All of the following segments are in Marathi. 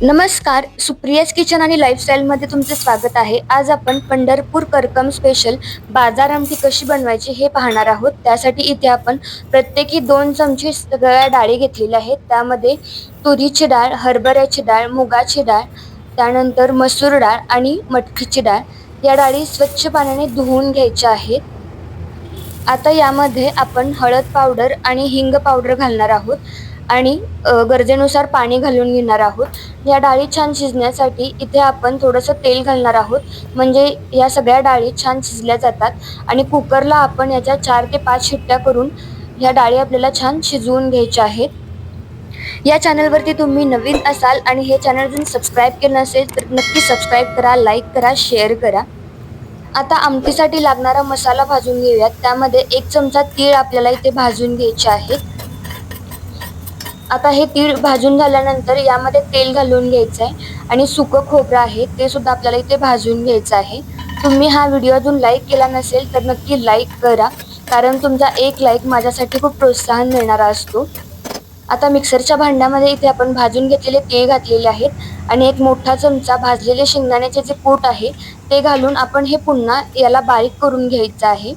नमस्कार, सुप्रियाज किचन आणि लाईफस्टाईलमध्ये तुमचे स्वागत आहे. आज आपण पंढरपूर करकम स्पेशल बाजार आमटी कशी बनवायची हे पाहणार आहोत. त्यासाठी इथे आपण प्रत्येकी 2 चमचे सगळ्या डाळी घेतलेल्या आहेत. त्यामध्ये तुरीची डाळ, हरभऱ्याची डाळ, मुगाची डाळ, त्यानंतर मसूर डाळ आणि मटकीची डाळ. या डाळी स्वच्छ पाण्याने धुवून घ्यायच्या आहेत. आता यामध्ये आपण हळद पावडर आणि हिंग पावडर घालणार आहोत आणि गरजेनुसार पाणी घालून घेणार आहोत. या डाळी छान शिजण्यासाठी इथे आपण थोडंसं तेल घालणार आहोत, म्हणजे या सगळ्या डाळी छान शिजल्या जातात. आणि कुकरला आपण याच्या 4 ते 5 शिट्ट्या करून ह्या डाळी आपल्याला छान शिजवून घ्यायच्या आहेत. या चॅनलवरती तुम्ही नवीन असाल आणि हे चॅनल जर सबस्क्राईब केलं नसेल तर नक्की सबस्क्राईब करा, लाईक करा, शेअर करा. आता आमटीसाठी लागणारा मसाला भाजून घेऊयात. त्यामध्ये 1 चमचा तीळ आपल्याला इथे भाजून घ्यायचे आहे. आता हे तीळ भाजून झाल्यानंतर यामध्ये तेल घालून घ्यायचं आहे आणि सुकं खोबरं आहे ते सुद्धा आपल्याला इथे भाजून घ्यायचं आहे. तुम्ही हा व्हिडिओ अजून लाईक केला नसेल तर नक्की लाईक करा, कारण तुमचा एक लाईक माझ्यासाठी खूप प्रोत्साहन देणारा असतो. आता मिक्सरच्या भांड्यामध्ये इथे आपण भाजून घेतलेले तीळ घातलेले आहेत आणि 1 मोठा चमचा भाजलेले शेंगदाण्याचे जे कूट आहे ते घालून आपण हे पुन्हा याला बारीक करून घ्यायचं आहे.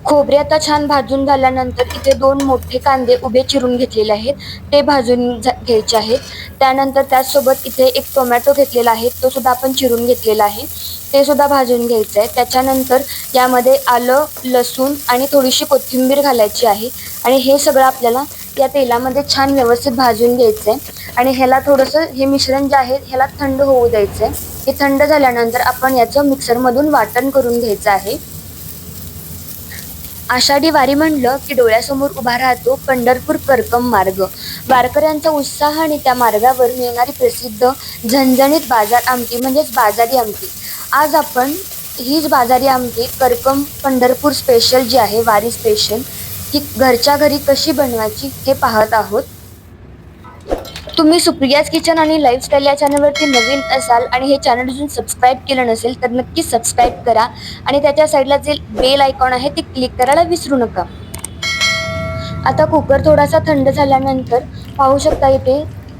खोबरे आता छान भाजून झाल्यानंतर इथे 2 मोठे कांदे उभे चिरून घेतलेले आहेत ते भाजून घ्यायचे आहेत. त्यानंतर त्याचसोबत इथे 1 टोमॅटो घेतलेला आहे, तो सुद्धा आपण चिरून घेतलेला आहे, ते सुद्धा भाजून घ्यायचं आहे. त्याच्यानंतर यामध्ये आलं, लसूण आणि थोडीशी कोथिंबीर घालायची आहे आणि हे सगळं आपल्याला या तेलामध्ये छान व्यवस्थित भाजून घ्यायचं आहे. आणि ह्याला थोडंसं हे मिश्रण जे आहे ह्याला थंड होऊ द्यायचं आहे. हे थंड झाल्यानंतर आपण याचं मिक्सरमधून वाटण करून घ्यायचं आहे. आषाढी वारी म्हणलं की डोळ्यासमोर उभा राहतो पंढरपूर करकम मार्ग. वारकऱ्यांचा उत्साह आणि त्या मार्गावर मिळणारी प्रसिद्ध झणझणीत बाजार आमटी म्हणजेच बाजारी आमटी. आज आपण हीच बाजारी आमटी करकम पंढरपूर स्पेशल जी आहे, वारी स्पेशल, ही घरच्या घरी कशी बनवायची हे पाहत आहोत. तुम्ही सुप्रियाज किचन आणि लाईफस्टाईल या चॅनलवरती नवीन असाल आणि हे चॅनल अजून सबस्क्राईब केलं नसेल तर नक्की सबस्क्राईब करा आणि त्याच्या साईडला जे बेल आयकॉन आहे ते क्लिक करायला विसरू नका. आता कुकर थोडासा थंड झाल्यानंतर पाहू शकता इथे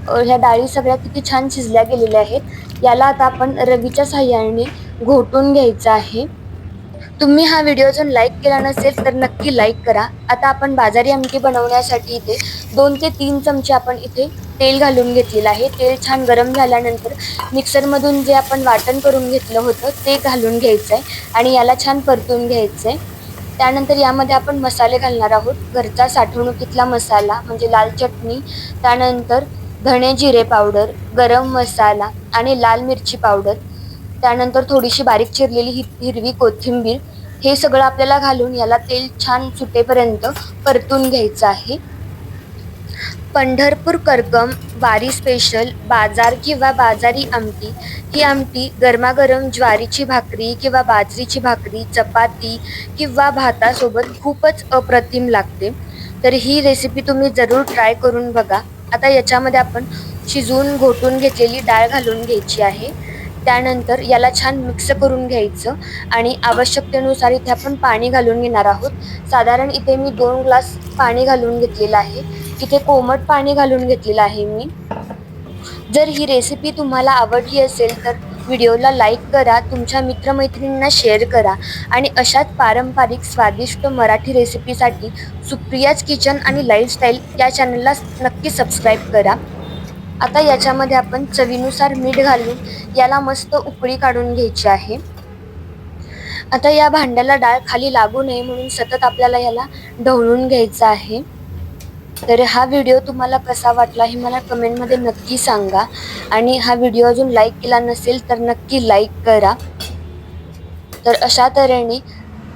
ह्या डाळी सगळ्या किती छान शिजल्या गेलेल्या आहेत. याला आता आपण रवीच्या साहाय्याने घोटून घ्यायचं आहे. तुम्ही हा व्हिडिओ जर लाईक केला नसेल तर नक्की लाईक करा. आता आपण बाजारी आमटी बनवण्यासाठी इथे 2 ते 3 चमचे आपण इथे तेल घालून घेतलेलं आहे. तेल छान गरम झाल्यानंतर मिक्सरमधून जे आपण वाटण करून घेतलं होतं ते घालून घ्यायचं आहे आणि याला छान परतून घ्यायचं आहे. त्यानंतर यामध्ये आपण मसाले घालणार आहोत. घरचा साठवणुकीतला मसाला म्हणजे लाल चटणी, त्यानंतर धणे जिरे पावडर, गरम मसाला आणि लाल मिरची पावडर, त्यानंतर थोडीशी बारीक चिरलेली हिरवी कोथिंबीर, हे सगळं आपल्याला घालून याला तेल छान सुटेपर्यंत परतून घ्यायचं आहे. पंढरपूर करकम वारी स्पेशल बाजार किंवा बाजारी आमटी, ही आमटी गरमागरम ज्वारीची भाकरी किंवा बाजरीची भाकरी, चपाती किंवा भातासोबत खूपच अप्रतिम लागते. तर ही रेसिपी तुम्ही जरूर ट्राय करून बघा. आता याच्यामध्ये आपण शिजवून घोटून घेतलेली डाळ घालून घ्यायची आहे. त्यानंतर याला छान मिक्स करून घ्यायचं आणि आवश्यकतेनुसार इथे आपण पाणी घालून घेणार आहोत. साधारण इथे मी 2 ग्लास पाणी घालून घेतलेलं आहे. इथे कोमट पाणी घालून घेतलेलं आहे मी. जर ही रेसिपी तुम्हाला आवडली असेल तर व्हिडिओला लाईक करा, तुमच्या मित्रमैत्रिणींना शेअर करा आणि अशाच पारंपरिक स्वादिष्ट मराठी रेसिपीसाठी सुप्रियाज किचन आणि लाईफस्टाईल या चॅनलला नक्की सबस्क्राईब करा. आता याच्यामध्ये आपण चवीनुसार मीठ घालून याला मस्त उकळी काढून घ्यायची आहे. आता या भांड्याला डाळ खाली लागू नये म्हणून सतत आपल्याला याला ढवळून घ्यायचं आहे. तर हा व्हिडिओ तुम्हाला कसा वाटला हे मला कमेंटमध्ये नक्की सांगा आणि हा व्हिडिओ अजून लाईक केला नसेल तर नक्की लाईक करा. तर अशा तऱ्हेने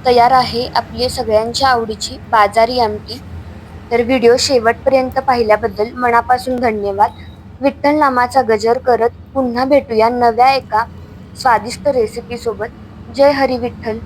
तयार आहे आपली सगळ्यांच्या आवडीची बाजारी आमटी. तर व्हिडिओ शेवटपर्यंत पाहिल्याबद्दल मनापासून धन्यवाद. विठ्ठल नामाचा गजर करत पुन्हा भेटूया नव्या एका स्वादिष्ट रेसिपीसोबत. जय हरी विठ्ठल.